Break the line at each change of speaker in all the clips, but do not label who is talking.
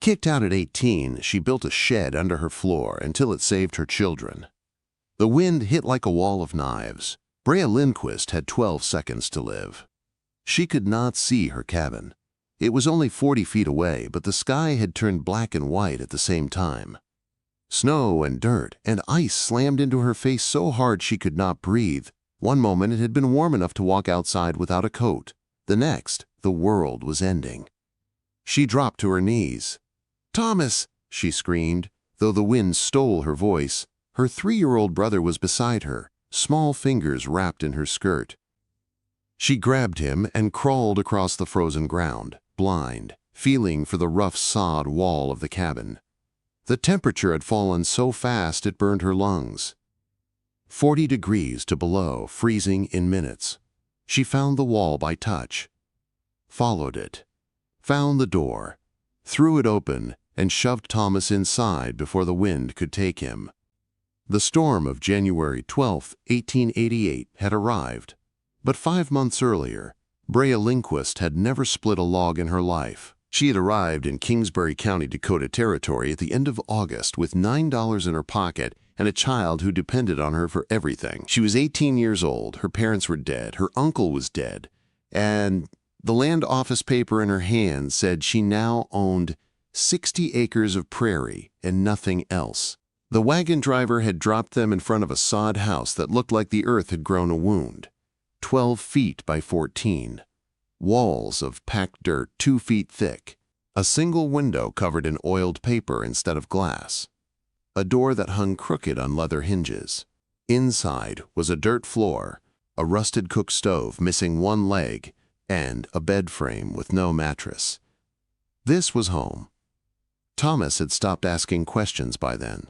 Kicked out at 18, she built a shed under her floor until it saved her children. The wind hit like a wall of knives. Brea Linquist had 12 seconds to live. She could not see her cabin. It was only 40 feet away, but the sky had turned black and white at the same time. Snow and dirt and ice slammed into her face so hard she could not breathe. One moment it had been warm enough to walk outside without a coat. The next, the world was ending. She dropped to her knees. "Thomas!" she screamed, though the wind stole her voice. Her 3-year-old brother was beside her, small fingers wrapped in her skirt. She grabbed him and crawled across the frozen ground, blind, feeling for the rough sod wall of the cabin. The temperature had fallen so fast it burned her lungs. 40 degrees to below, freezing in minutes. She found the wall by touch, followed it, found the door, threw it open, and shoved Thomas inside before the wind could take him. The storm of January 12, 1888 had arrived, but 5 months earlier, Brea Linquist had never split a log in her life. She had arrived in Kingsbury County, Dakota Territory at the end of August with $9 in her pocket and a child who depended on her for everything. She was 18 years old, her parents were dead, her uncle was dead, and the land office paper in her hand said she now owned 60 acres of prairie and nothing else. The wagon driver had dropped them in front of a sod house that looked like the earth had grown a wound. 12 feet by 14. Walls of packed dirt 2 feet thick. A single window covered in oiled paper instead of glass. A door that hung crooked on leather hinges. Inside was a dirt floor, a rusted cook stove missing one leg, and a bed frame with no mattress. This was home. Thomas had stopped asking questions by then.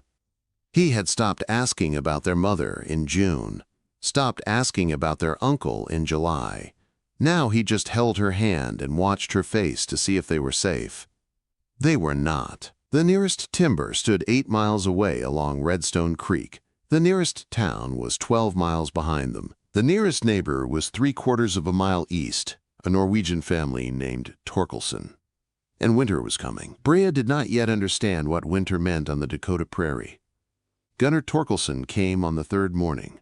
He had stopped asking about their mother in June, stopped asking about their uncle in July. Now he just held her hand and watched her face to see if they were safe. They were not. The nearest timber stood 8 miles away along Redstone Creek. The nearest town was 12 miles behind them. The nearest neighbor was 3/4 of a mile east, a Norwegian family named Torkelson. And winter was coming. Brea did not yet understand what winter meant on the Dakota Prairie. Gunnar Torkelson came on the 3rd morning.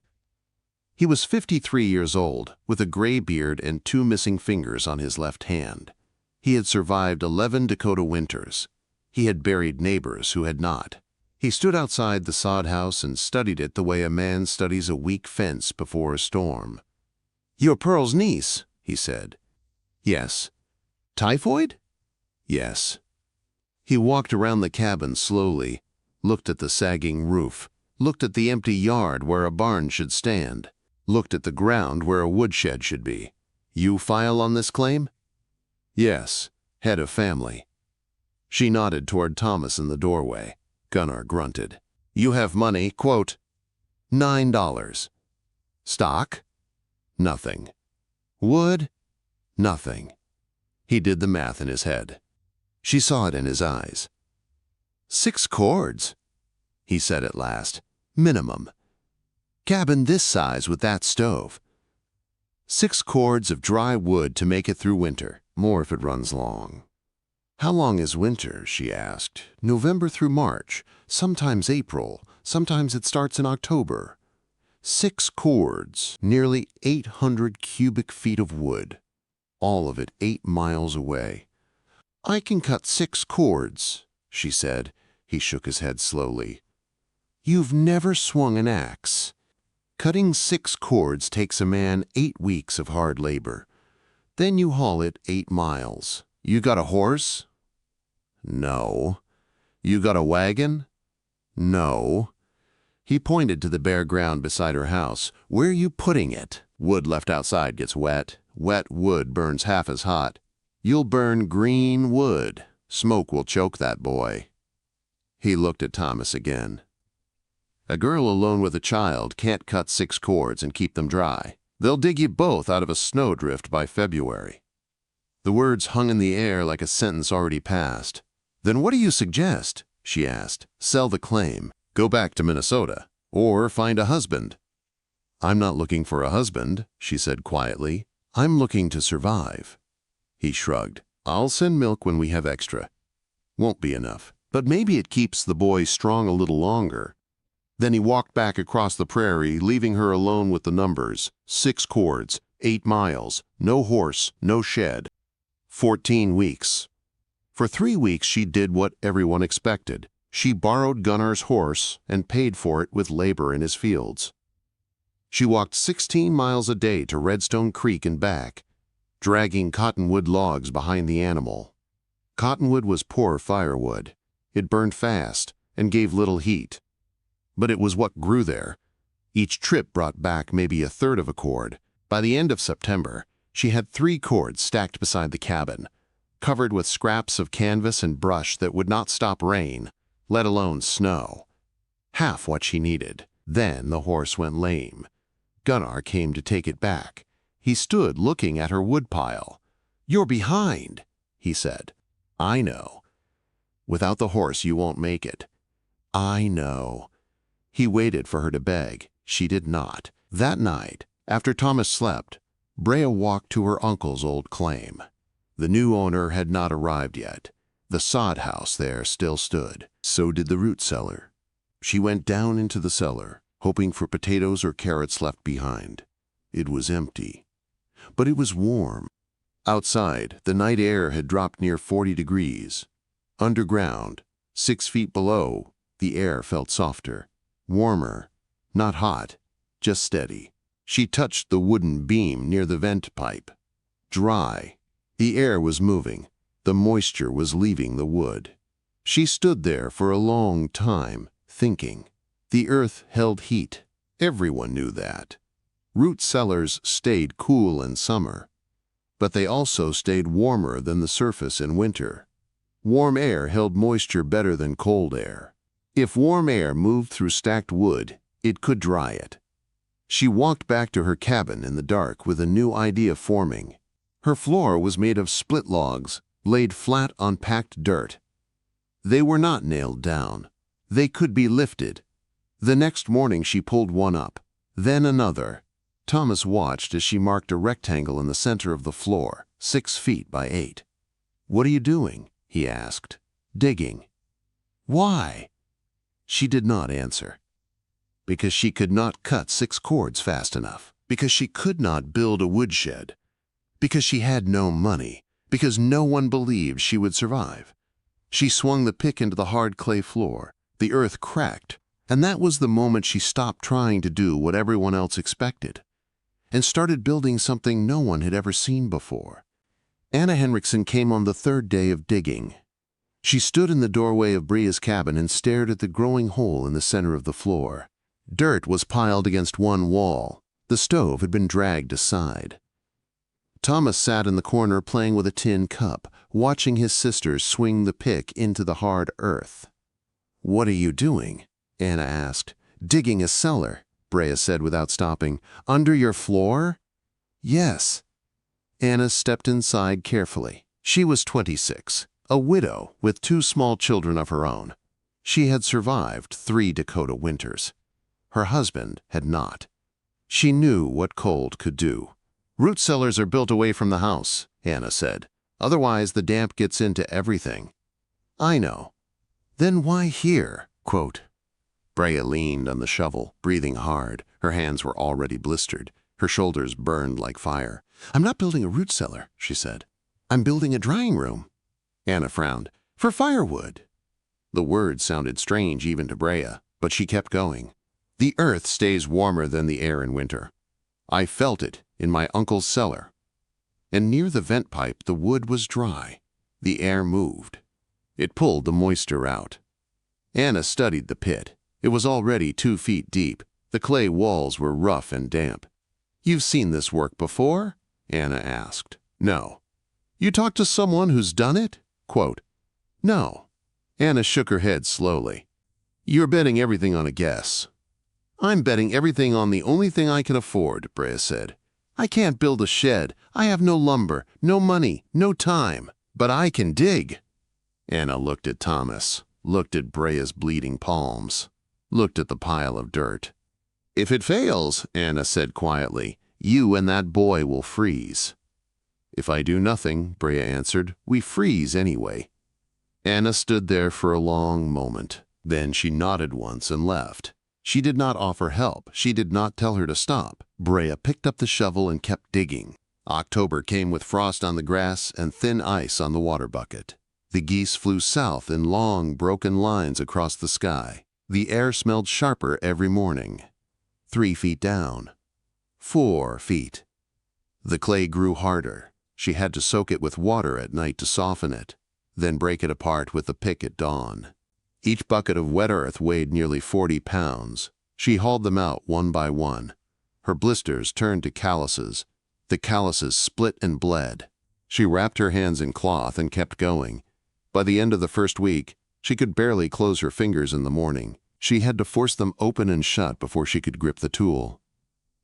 He was 53 years old, with a gray beard and 2 missing fingers on his left hand. He had survived 11 Dakota winters. He had buried neighbors who had not. He stood outside the sod house and studied it the way a man studies a weak fence before a storm. "You're Pearl's niece," he said. "Yes." "Typhoid?" "Yes." He walked around the cabin slowly, looked at the sagging roof, looked at the empty yard where a barn should stand, looked at the ground where a woodshed should be. "You file on this claim?" "Yes, head of family." She nodded toward Thomas in the doorway. Gunnar grunted. "You have money, quote, $9. Stock? Nothing. Wood? Nothing." He did the math in his head. She saw it in his eyes. 6 cords, he said at last. "Minimum. Cabin this size with that stove. 6 cords of dry wood to make it through winter, more if it runs long." "How long is winter?" she asked. "November through March, sometimes April, sometimes it starts in October." 6 cords, nearly 800 cubic feet of wood, all of it 8 miles away. "I can cut 6 cords, she said. He shook his head slowly. "You've never swung an axe. Cutting 6 cords takes a man 8 weeks of hard labor. Then you haul it 8 miles. You got a horse?" "No." "You got a wagon?" "No." He pointed to the bare ground beside her house. "Where are you putting it? Wood left outside gets wet. Wet wood burns half as hot. You'll burn green wood. Smoke will choke that boy." He looked at Thomas again. "A girl alone with a child can't cut 6 cords and keep them dry. They'll dig you both out of a snowdrift by February." The words hung in the air like a sentence already passed. "Then what do you suggest?" she asked. "Sell the claim, go back to Minnesota, or find a husband." "I'm not looking for a husband," she said quietly. "I'm looking to survive." He shrugged. "I'll send milk when we have extra." Won't be enough. But maybe it keeps the boy strong a little longer. Then he walked back across the prairie, leaving her alone with the numbers. 6 cords, 8 miles, no horse, no shed. 14 weeks. For 3 weeks she did what everyone expected. She borrowed Gunnar's horse and paid for it with labor in his fields. She walked 16 miles a day to Redstone Creek and back, dragging cottonwood logs behind the animal. Cottonwood was poor firewood. It burned fast and gave little heat. But it was what grew there. Each trip brought back maybe a third of a cord. By the end of September, she had 3 cords stacked beside the cabin, covered with scraps of canvas and brush that would not stop rain, let alone snow. Half what she needed. Then the horse went lame. Gunnar came to take it back. He stood looking at her woodpile. "You're behind," he said. "I know. Without the horse you won't make it." "I know." He waited for her to beg. She did not. That night, after Thomas slept, Brea walked to her uncle's old claim. The new owner had not arrived yet. The sod house there still stood. So did the root cellar. She went down into the cellar, hoping for potatoes or carrots left behind. It was empty. But it was warm. Outside, the night air had dropped near 40 degrees. Underground, 6 feet below, the air felt softer, warmer, not hot, just steady. She touched the wooden beam near the vent pipe. Dry. The air was moving. The moisture was leaving the wood. She stood there for a long time, thinking. The earth held heat. Everyone knew that. Root cellars stayed cool in summer, but they also stayed warmer than the surface in winter. Warm air held moisture better than cold air. If warm air moved through stacked wood, it could dry it. She walked back to her cabin in the dark with a new idea forming. Her floor was made of split logs, laid flat on packed dirt. They were not nailed down. They could be lifted. The next morning she pulled one up, then another. Thomas watched as she marked a rectangle in the center of the floor, 6 feet by 8. "What are you doing?" he asked. "Digging." "Why?" She did not answer. Because she could not cut 6 cords fast enough. Because she could not build a woodshed. Because she had no money. Because no one believed she would survive. She swung the pick into the hard clay floor. The earth cracked, and that was the moment she stopped trying to do what everyone else expected, and started building something no one had ever seen before. Anna Henriksen came on the 3rd day of digging. She stood in the doorway of Brea's cabin and stared at the growing hole in the center of the floor. Dirt was piled against one wall. The stove had been dragged aside. Thomas sat in the corner playing with a tin cup, watching his sisters swing the pick into the hard earth. "What are you doing?" Anna asked. "Digging a cellar," Brea said without stopping. "Under your floor?" "Yes." Anna stepped inside carefully. She was 26, a widow with 2 small children of her own. She had survived 3 Dakota winters. Her husband had not. She knew what cold could do. "Root cellars are built away from the house," Anna said. "Otherwise the damp gets into everything." "I know." "Then why here?" Quote. Brea leaned on the shovel, breathing hard. Her hands were already blistered. Her shoulders burned like fire. "I'm not building a root cellar," she said. "I'm building a drying room." Anna frowned. "For firewood." The words sounded strange even to Brea, but she kept going. "The earth stays warmer than the air in winter. I felt it in my uncle's cellar." And near the vent pipe the wood was dry. The air moved. It pulled the moisture out. Anna studied the pit. It was already 2 feet deep. The clay walls were rough and damp. "You've seen this work before?" Anna asked. "No." "You talked to someone who's done it?" Quote. "No." Anna shook her head slowly. "You're betting everything on a guess." "I'm betting everything on the only thing I can afford," Brea said. "I can't build a shed. I have no lumber, no money, no time. But I can dig." Anna looked at Thomas, looked at Brea's bleeding palms, looked at the pile of dirt. "If it fails," Anna said quietly, "you and that boy will freeze." "If I do nothing," Brea answered, "we freeze anyway." Anna stood there for a long moment. Then she nodded once and left. She did not offer help. She did not tell her to stop. Brea picked up the shovel and kept digging. October came with frost on the grass and thin ice on the water bucket. The geese flew south in long, broken lines across the sky. The air smelled sharper every morning. 3 feet down. 4 feet. The clay grew harder. She had to soak it with water at night to soften it, then break it apart with a pick at dawn. Each bucket of wet earth weighed nearly 40 pounds. She hauled them out one by one. Her blisters turned to calluses. The calluses split and bled. She wrapped her hands in cloth and kept going. By the end of the first week, she could barely close her fingers in the morning. She had to force them open and shut before she could grip the tool.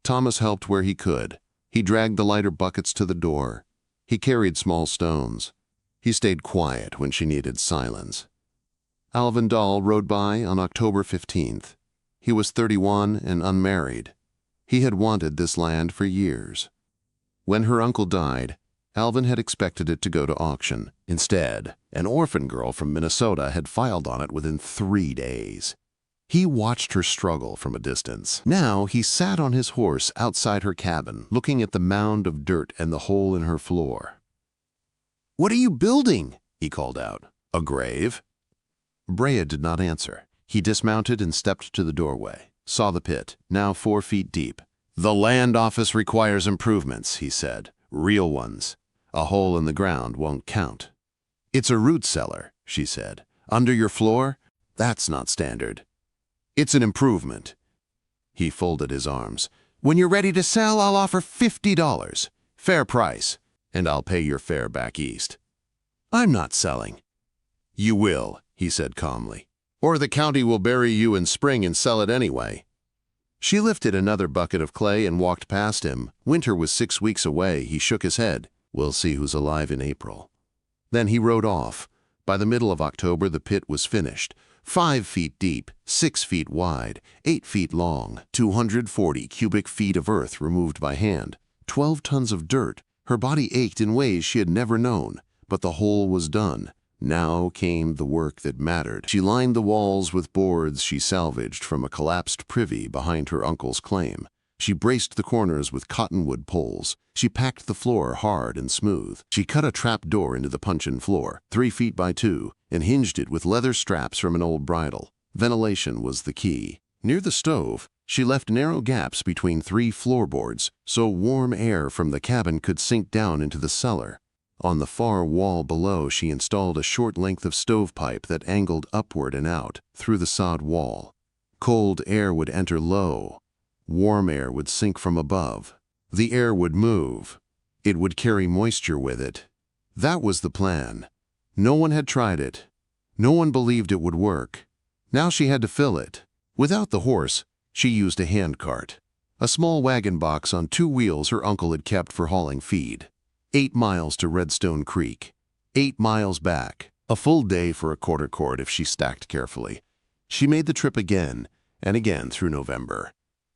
Thomas helped where he could. He dragged the lighter buckets to the door. He carried small stones. He stayed quiet when she needed silence. Alvin Dahl rode by on October 15th. He was 31 and unmarried. He had wanted this land for years. When her uncle died, Alvin had expected it to go to auction. Instead, an orphan girl from Minnesota had filed on it within 3 days. He watched her struggle from a distance. Now he sat on his horse outside her cabin, looking at the mound of dirt and the hole in her floor. "What are you building?" he called out. "A grave?" Brea did not answer. He dismounted and stepped to the doorway, saw the pit, now 4 feet deep. "The land office requires improvements," he said. "Real ones. A hole in the ground won't count." "It's a root cellar," she said. "Under your floor? That's not standard." "It's an improvement." He folded his arms. "When you're ready to sell, I'll offer $50. Fair price, and I'll pay your fare back east." "I'm not selling." "You will," he said calmly. "Or the county will bury you in spring and sell it anyway." She lifted another bucket of clay and walked past him. Winter was 6 weeks away. He shook his head. "We'll see who's alive in April." Then he rode off. By the middle of October, the pit was finished. 5 feet deep, 6 feet wide, 8 feet long, 240 cubic feet of earth removed by hand, 12 tons of dirt. Her body ached in ways she had never known, but the hole was done. Now came the work that mattered. She lined the walls with boards she salvaged from a collapsed privy behind her uncle's claim. She braced the corners with cottonwood poles. She packed the floor hard and smooth. She cut a trap door into the puncheon floor, 3 feet by 2, and hinged it with leather straps from an old bridle. Ventilation was the key. Near the stove, she left narrow gaps between 3 floorboards so warm air from the cabin could sink down into the cellar. On the far wall below, she installed a short length of stovepipe that angled upward and out through the sod wall. Cold air would enter low. Warm air would sink from above. The air would move. It would carry moisture with it. That was the plan. No one had tried it. No one believed it would work. Now she had to fill it. Without the horse, she used a handcart. A small wagon box on 2 wheels her uncle had kept for hauling feed. 8 miles to Redstone Creek. 8 miles back. A full day for a quarter quart if she stacked carefully. She made the trip again and again through November.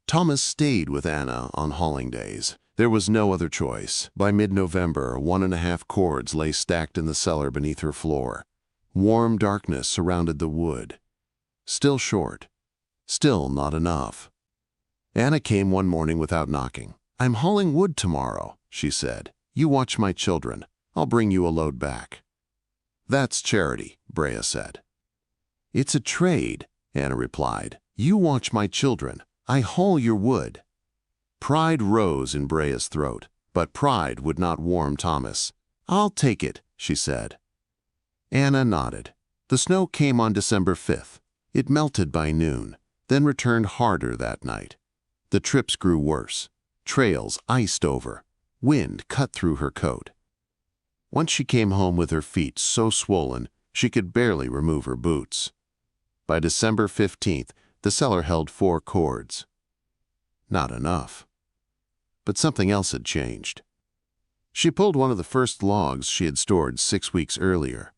Thomas stayed with Anna on hauling days. There was no other choice. By mid-November, 1½ cords lay stacked in the cellar beneath her floor. Warm darkness surrounded the wood. Still short. Still not enough. Anna came one morning without knocking. "I'm hauling wood tomorrow," she said. "You watch my children. I'll bring you a load back." "That's charity," Brea said. "It's a trade," Anna replied. "You watch my children. I haul your wood." Pride rose in Brea's throat, but pride would not warm Thomas. "I'll take it," she said. Anna nodded. The snow came on December 5th. It melted by noon, then returned harder that night. The trips grew worse. Trails iced over. Wind cut through her coat. Once she came home with her feet so swollen she could barely remove her boots. By December 15th, the cellar held 4 cords. Not enough. But something else had changed. She pulled one of the first logs she had stored 6 weeks earlier.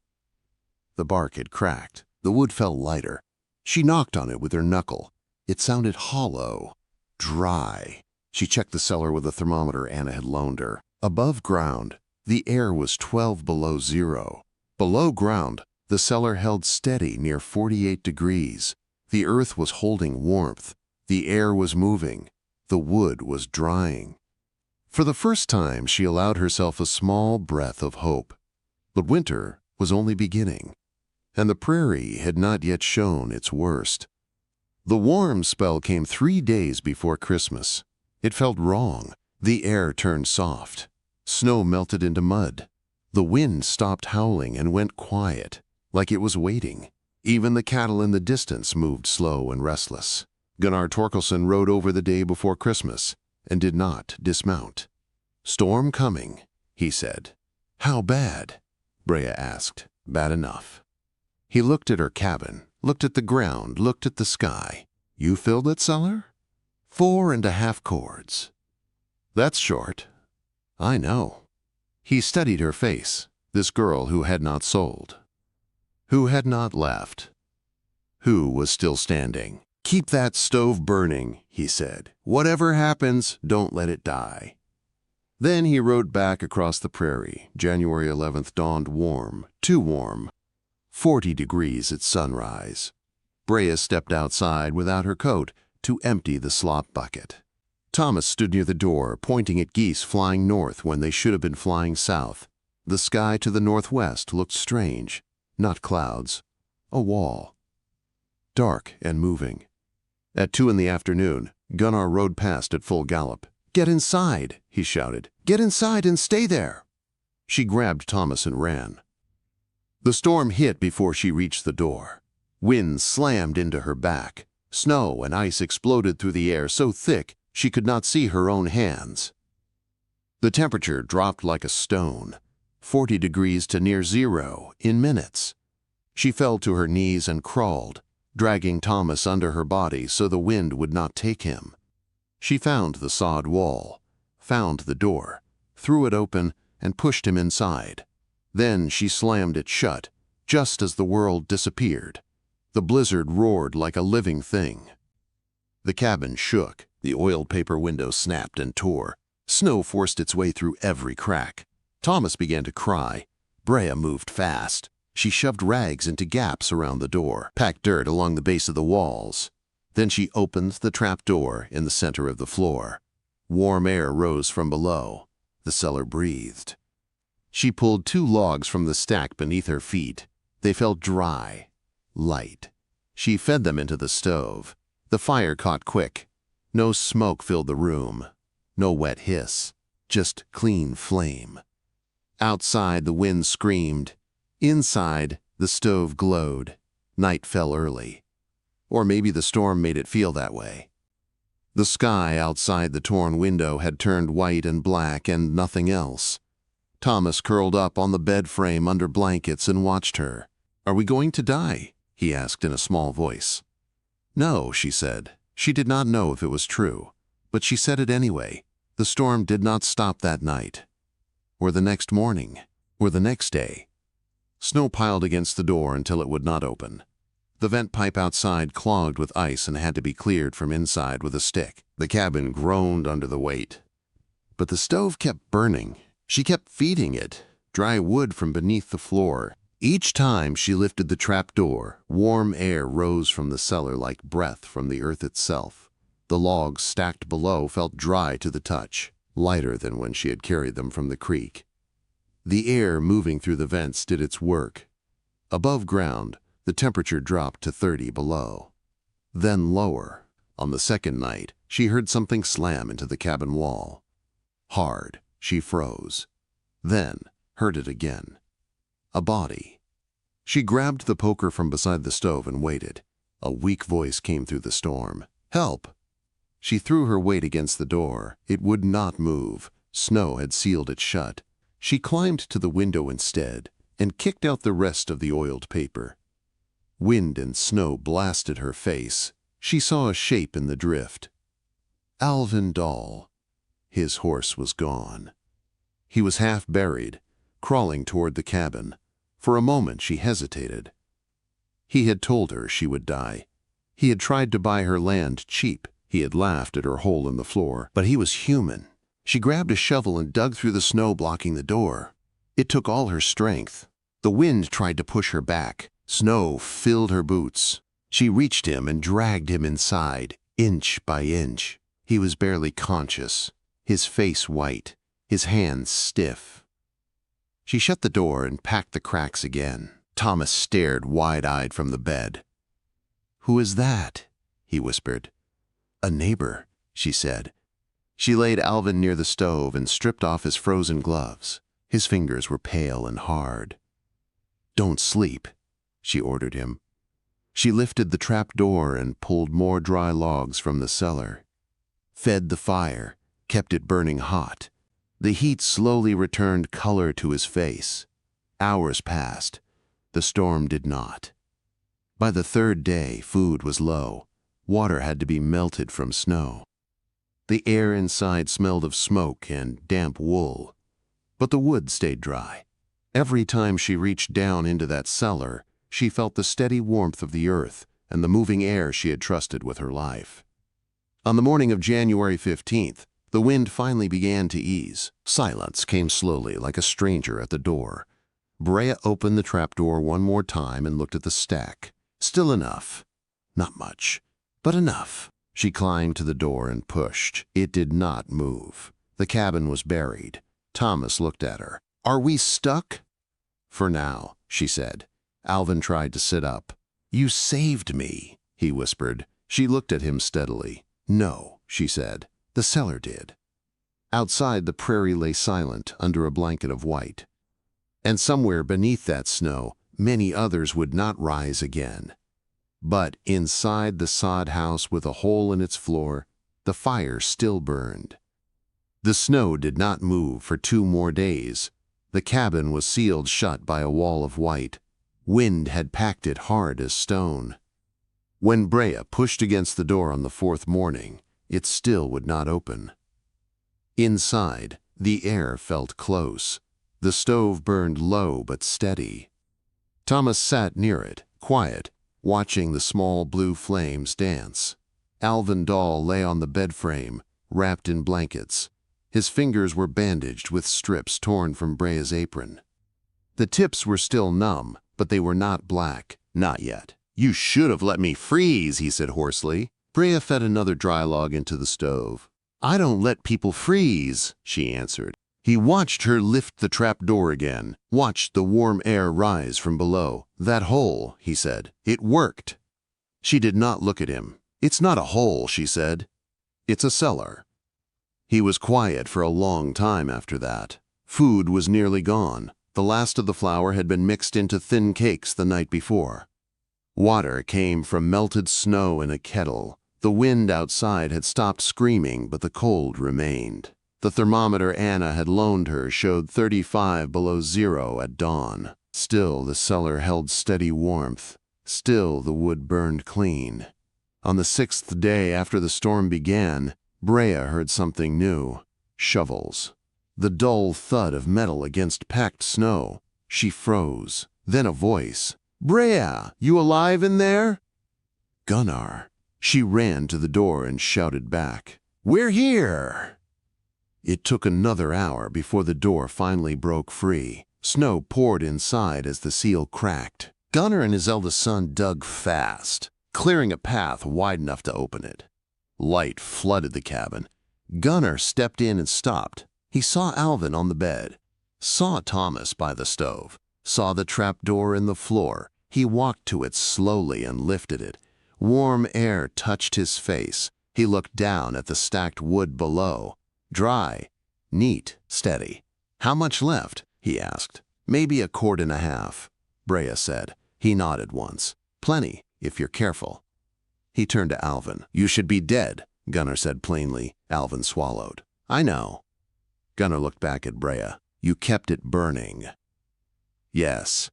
The bark had cracked. The wood felt lighter. She knocked on it with her knuckle. It sounded hollow, dry. She checked the cellar with a thermometer Anna had loaned her. Above ground, the air was 12 below zero. Below ground, The cellar held steady near 48 degrees. The earth was holding warmth. The air was moving. The wood was drying. For the first time, she allowed herself a small breath of hope. But winter was only beginning, and the prairie had not yet shown its worst. The warm spell came 3 days before Christmas. It felt wrong. The air turned soft. Snow melted into mud. The wind stopped howling and went quiet, like it was waiting. Even the cattle in the distance moved slow and restless. Gunnar Torkelson rode over the day before Christmas and did not dismount. "Storm coming," he said. "How bad?" Brea asked. "Bad enough." He looked at her cabin, looked at the ground, looked at the sky. "You filled it, cellar?" 4.5 cords. "That's short." "I know." He studied her face, this girl who had not sold, who had not left, who was still standing. "Keep that stove burning," he said. "Whatever happens, don't let it die." Then he rode back across the prairie. January 11th dawned warm, too warm. 40 degrees at sunrise. Brea stepped outside without her coat to empty the slop bucket. Thomas stood near the door, pointing at geese flying north when they should have been flying south. The sky to the northwest looked strange. Not clouds. A wall. Dark and moving. At 2 in the afternoon, Gunnar rode past at full gallop. "Get inside," he shouted. "Get inside and stay there." She grabbed Thomas and ran. The storm hit before she reached the door. Wind slammed into her back. Snow and ice exploded through the air so thick she could not see her own hands. The temperature dropped like a stone, 40 degrees to near zero in minutes. She fell to her knees and crawled, dragging Thomas under her body so the wind would not take him. She found the sod wall, found the door, threw it open, and pushed him inside. Then she slammed it shut, just as the world disappeared. The blizzard roared like a living thing. The cabin shook. The oiled paper window snapped and tore. Snow forced its way through every crack. Thomas began to cry. Brea moved fast. She shoved rags into gaps around the door, packed dirt along the base of the walls. Then she opened the trap door in the center of the floor. Warm air rose from below. The cellar breathed. She pulled 2 logs from the stack beneath her feet. They felt dry, light. She fed them into the stove. The fire caught quick. No smoke filled the room. No wet hiss. Just clean flame. Outside, the wind screamed. Inside, the stove glowed. Night fell early. Or maybe the storm made it feel that way. The sky outside the torn window had turned white and black and nothing else. Thomas curled up on the bed frame under blankets and watched her. "Are we going to die?" he asked in a small voice. "No," she said. She did not know if it was true, but she said it anyway. The storm did not stop that night, or the next morning, or the next day. Snow piled against the door until it would not open. The vent pipe outside clogged with ice and had to be cleared from inside with a stick. The cabin groaned under the weight. But the stove kept burning. She kept feeding it, dry wood from beneath the floor. Each time she lifted the trap door, warm air rose from the cellar like breath from the earth itself. The logs stacked below felt dry to the touch, lighter than when she had carried them from the creek. The air moving through the vents did its work. Above ground, the temperature dropped to 30 below. Then lower. On the second night, she heard something slam into the cabin wall. Hard, she froze. Then heard it again. A body. She grabbed the poker from beside the stove and waited. A weak voice came through the storm. "Help!" She threw her weight against the door. It would not move. Snow had sealed it shut. She climbed to the window instead and kicked out the rest of the oiled paper. Wind and snow blasted her face. She saw a shape in the drift. Alvin Dahl. His horse was gone. He was half buried, crawling toward the cabin. For a moment she hesitated. He had told her she would die. He had tried to buy her land cheap. He had laughed at her hole in the floor, but he was human. She grabbed a shovel and dug through the snow blocking the door. It took all her strength. The wind tried to push her back. Snow filled her boots. She reached him and dragged him inside, inch by inch. He was barely conscious, his face white, his hands stiff. She shut the door and packed the cracks again. Thomas stared wide-eyed from the bed. "Who is that?" he whispered. "A neighbor," she said. She laid Alvin near the stove and stripped off his frozen gloves. His fingers were pale and hard. "Don't sleep," she ordered him. She lifted the trap door and pulled more dry logs from the cellar. Fed the fire, kept it burning hot. The heat slowly returned color to his face. Hours passed. The storm did not. By the third day, food was low. Water had to be melted from snow. The air inside smelled of smoke and damp wool. But the wood stayed dry. Every time she reached down into that cellar, she felt the steady warmth of the earth and the moving air she had trusted with her life. On the morning of January 15th, the wind finally began to ease. Silence came slowly like a stranger at the door. Brea opened the trapdoor one more time and looked at the stack. Still enough. Not much, but enough. She climbed to the door and pushed. It did not move. The cabin was buried. Thomas looked at her. "Are we stuck?" "For now," she said. Alvin tried to sit up. "You saved me," he whispered. She looked at him steadily. "No," she said. "The cellar did." Outside, the prairie lay silent under a blanket of white. And somewhere beneath that snow, many others would not rise again. But inside the sod house with a hole in its floor, the fire still burned. The snow did not move for 2 more days. The cabin was sealed shut by a wall of white. Wind had packed it hard as stone. When Brea pushed against the door on the 4th morning, it still would not open. Inside, the air felt close. The stove burned low but steady. Thomas sat near it, quiet, watching the small blue flames dance. Alvin doll lay on the bed frame, wrapped in blankets. His fingers were bandaged with strips torn from Brea's apron. The tips were still numb, but they were not black. Not yet. "You should have let me freeze," he said hoarsely. Brea fed another dry log into the stove. "I don't let people freeze," she answered. He watched her lift the trap door again, watched the warm air rise from below. "That hole," he said. "It worked." She did not look at him. "It's not a hole," she said. "It's a cellar." He was quiet for a long time after that. Food was nearly gone. The last of the flour had been mixed into thin cakes the night before. Water came from melted snow in a kettle. The wind outside had stopped screaming, but the cold remained. The thermometer Anna had loaned her showed 35 below zero at dawn. Still, the cellar held steady warmth. Still, the wood burned clean. On the 6th day after the storm began, Brea heard something new. Shovels. The dull thud of metal against packed snow. She froze. Then a voice. "Brea, you alive in there?" "Gunnar." She ran to the door and shouted back, "We're here!" It took another hour before the door finally broke free. Snow poured inside as the seal cracked. Gunnar and his eldest son dug fast, clearing a path wide enough to open it. Light flooded the cabin. Gunnar stepped in and stopped. He saw Alvin on the bed, saw Thomas by the stove, saw the trapdoor in the floor. He walked to it slowly and lifted it. Warm air touched his face. He looked down at the stacked wood below. Dry, neat, steady. "How much left?" he asked. "Maybe a cord and a half," Brea said. He nodded once. "Plenty, if you're careful." He turned to Alvin. "You should be dead," Gunnar said plainly. Alvin swallowed. "I know." Gunnar looked back at Brea. "You kept it burning." "Yes."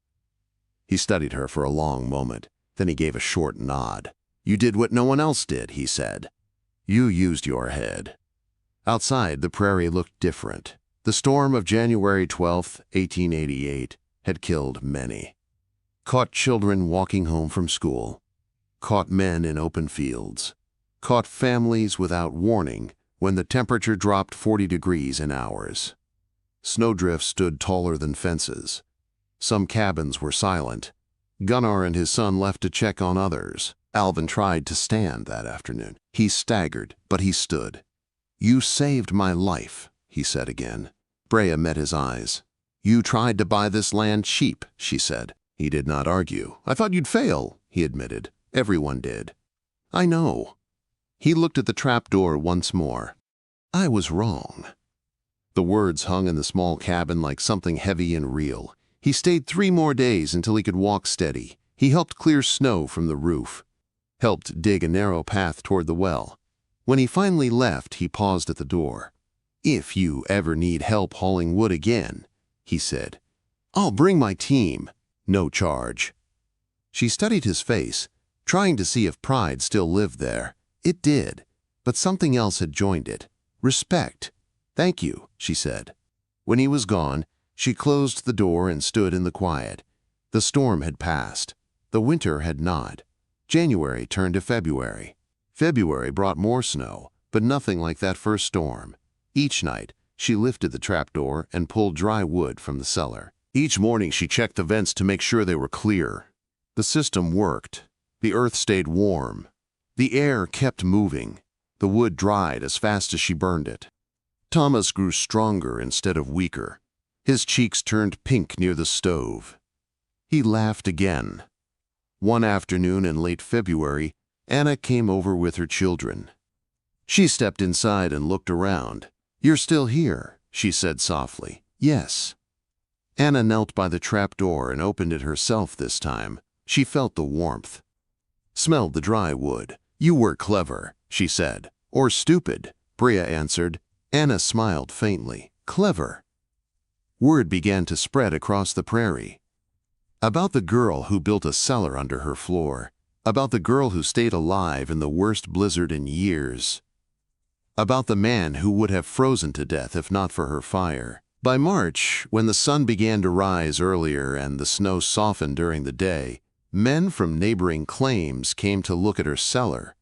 He studied her for a long moment. Then he gave a short nod. "You did what no one else did," he said. "You used your head." Outside, the prairie looked different. The storm of January 12, 1888, had killed many. Caught children walking home from school. Caught men in open fields. Caught families without warning when the temperature dropped 40 degrees in hours. Snowdrifts stood taller than fences. Some cabins were silent. Gunnar and his son left to check on others. Alvin tried to stand that afternoon. He staggered, but he stood. "You saved my life," he said again. Brea met his eyes. "You tried to buy this land cheap," she said. He did not argue. "I thought you'd fail," he admitted. "Everyone did." "I know." He looked at the trapdoor once more. "I was wrong." The words hung in the small cabin like something heavy and real. He stayed 3 more days until he could walk steady. He helped clear snow from the roof, helped dig a narrow path toward the well. When he finally left, he paused at the door. "If you ever need help hauling wood again," he said, "I'll bring my team. No charge." She studied his face, trying to see if pride still lived there. It did, but something else had joined it. Respect. "Thank you," she said. When he was gone, she closed the door and stood in the quiet. The storm had passed. The winter had not. January turned to February. February brought more snow, but nothing like that first storm. Each night, she lifted the trapdoor and pulled dry wood from the cellar. Each morning she checked the vents to make sure they were clear. The system worked. The earth stayed warm. The air kept moving. The wood dried as fast as she burned it. Thomas grew stronger instead of weaker. His cheeks turned pink near the stove. He laughed again. One afternoon in late February, Anna came over with her children. She stepped inside and looked around. "You're still here," she said softly. "Yes." Anna knelt by the trapdoor and opened it herself this time. She felt the warmth, smelled the dry wood. "You were clever," she said. "Or stupid," Brea answered. Anna smiled faintly. "Clever." Word began to spread across the prairie. About the girl who built a cellar under her floor. About the girl who stayed alive in the worst blizzard in years. About the man who would have frozen to death if not for her fire. By March, when the sun began to rise earlier and the snow softened during the day, men from neighboring claims came to look at her cellar.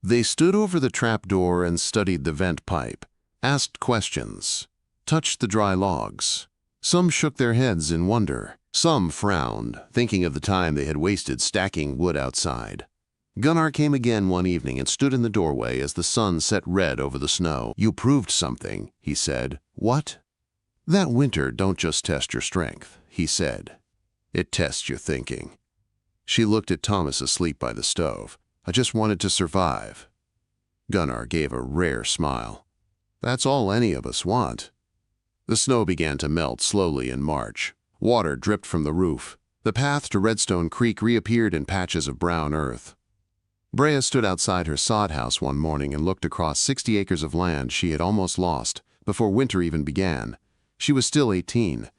They stood over the trapdoor and studied the vent pipe, asked questions, touched the dry logs. Some shook their heads in wonder. Some frowned, thinking of the time they had wasted stacking wood outside. Gunnar came again one evening and stood in the doorway as the sun set red over the snow. "You proved something," he said. "What?" "That winter don't just test your strength," he said. "It tests your thinking." She looked at Thomas asleep by the stove. "I just wanted to survive." Gunnar gave a rare smile. "That's all any of us want." The snow began to melt slowly in March. Water dripped from the roof. The path to Redstone Creek reappeared in patches of brown earth. Brea stood outside her sod house one morning and looked across 60 acres of land she had almost lost before winter even began. She was still 18.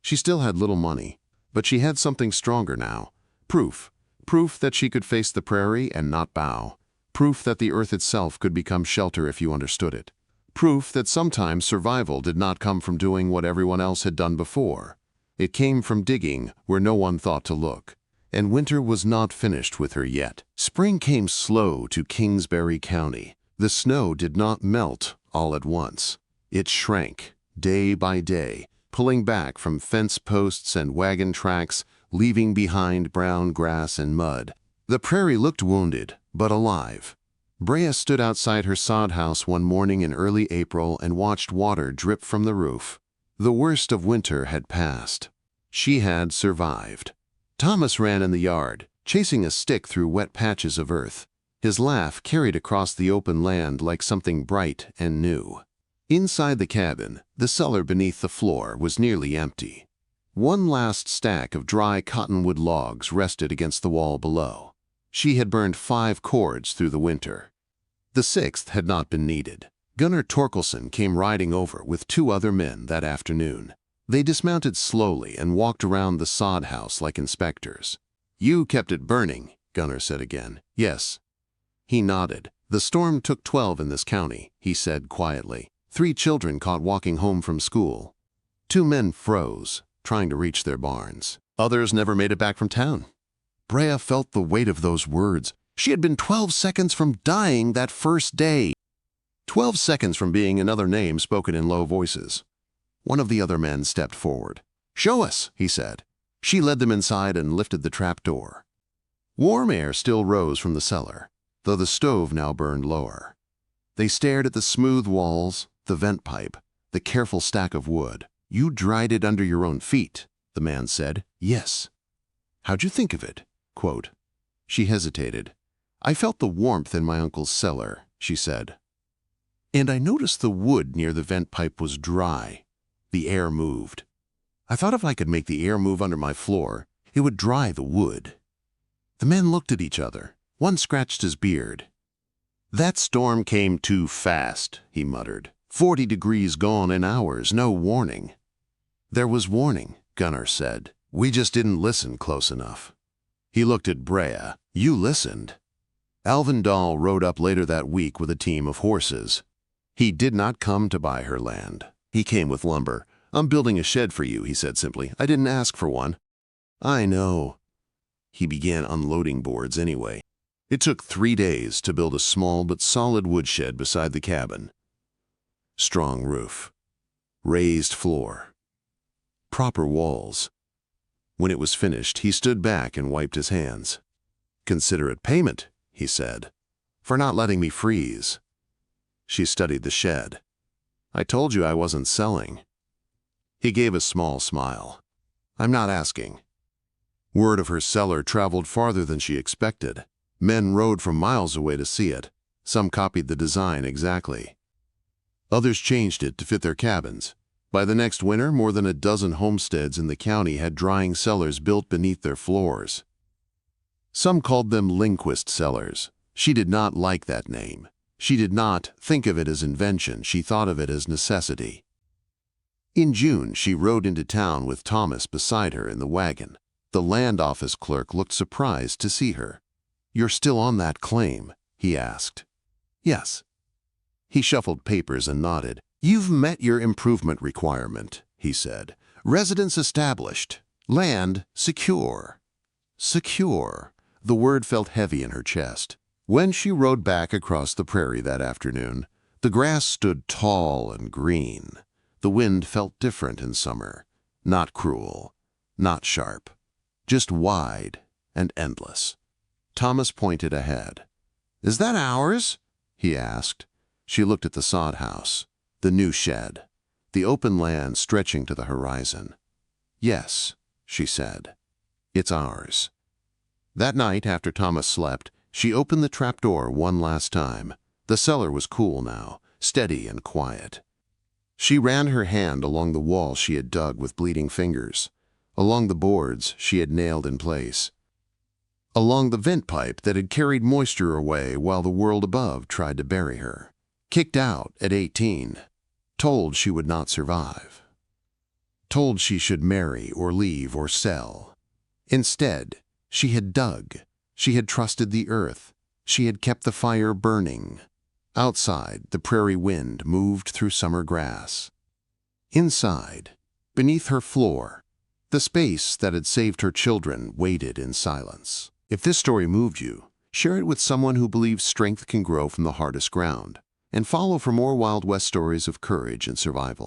She still had little money, but she had something stronger now. Proof. Proof that she could face the prairie and not bow. Proof that the earth itself could become shelter if you understood it. Proof that sometimes survival did not come from doing what everyone else had done before. It came from digging where no one thought to look. And winter was not finished with her yet. Spring came slow to Kingsbury County. The snow did not melt all at once. It shrank, day by day, pulling back from fence posts and wagon tracks, leaving behind brown grass and mud. The prairie looked wounded, but alive. Brea stood outside her sod house one morning in early April and watched water drip from the roof. The worst of winter had passed. She had survived. Thomas ran in the yard, chasing a stick through wet patches of earth. His laugh carried across the open land like something bright and new. Inside the cabin, the cellar beneath the floor was nearly empty. One last stack of dry cottonwood logs rested against the wall below. She had burned 5 cords through the winter. The 6th had not been needed. Gunnar Torkelson came riding over with 2 other men that afternoon. They dismounted slowly and walked around the sod house like inspectors. "You kept it burning," Gunnar said again. "Yes." He nodded. "The storm took 12 in this county," he said quietly. 3 children caught walking home from school. 2 men froze, trying to reach their barns. Others never made it back from town. Brea felt the weight of those words. She had been 12 seconds from dying that first day. 12 seconds from being another name spoken in low voices. One of the other men stepped forward. "Show us," he said. She led them inside and lifted the trapdoor. Warm air still rose from the cellar, though the stove now burned lower. They stared at the smooth walls, the vent pipe, the careful stack of wood. "You dried it under your own feet," the man said. "Yes." "How'd you think of it?" Quote. She hesitated. "I felt the warmth in my uncle's cellar," she said. "And I noticed the wood near the vent pipe was dry. The air moved. I thought if I could make the air move under my floor, it would dry the wood." The men looked at each other. One scratched his beard. "That storm came too fast," he muttered. 40 degrees gone in hours, no warning." "There was warning," Gunnar said. "We just didn't listen close enough." He looked at Brea. "You listened." Alvin Dahl rode up later that week with a team of horses. He did not come to buy her land. He came with lumber. "I'm building a shed for you," he said simply. "I didn't ask for one." "I know." He began unloading boards anyway. It took 3 days to build a small but solid woodshed beside the cabin. Strong roof. Raised floor. Proper walls. When it was finished, he stood back and wiped his hands. "Consider it payment," he said, "for not letting me freeze." She studied the shed. "I told you I wasn't selling." He gave a small smile. "I'm not asking." Word of her cellar traveled farther than she expected. Men rode from miles away to see it. Some copied the design exactly. Others changed it to fit their cabins. By the next winter, more than a dozen homesteads in the county had drying cellars built beneath their floors. Some called them Linquist cellars. She did not like that name. She did not think of it as invention. She thought of it as necessity. In June, she rode into town with Thomas beside her in the wagon. The land office clerk looked surprised to see her. "You're still on that claim?" he asked. "Yes." He shuffled papers and nodded. "You've met your improvement requirement," he said. "Residence established. Land secure." Secure. The word felt heavy in her chest. When she rode back across the prairie that afternoon, the grass stood tall and green. The wind felt different in summer. Not cruel, not sharp, just wide and endless. Thomas pointed ahead. "Is that ours?" he asked. She looked at the sod house, the new shed, the open land stretching to the horizon. "Yes," she said, "it's ours." That night, after Thomas slept, she opened the trapdoor one last time. The cellar was cool now, steady and quiet. She ran her hand along the wall she had dug with bleeding fingers, along the boards she had nailed in place, along the vent pipe that had carried moisture away while the world above tried to bury her. Kicked out at 18, told she would not survive, told she should marry or leave or sell. Instead, she had dug, she had trusted the earth, she had kept the fire burning. Outside, the prairie wind moved through summer grass. Inside, beneath her floor, the space that had saved her children waited in silence. If this story moved you, share it with someone who believes strength can grow from the hardest ground, and follow for more Wild West stories of courage and survival.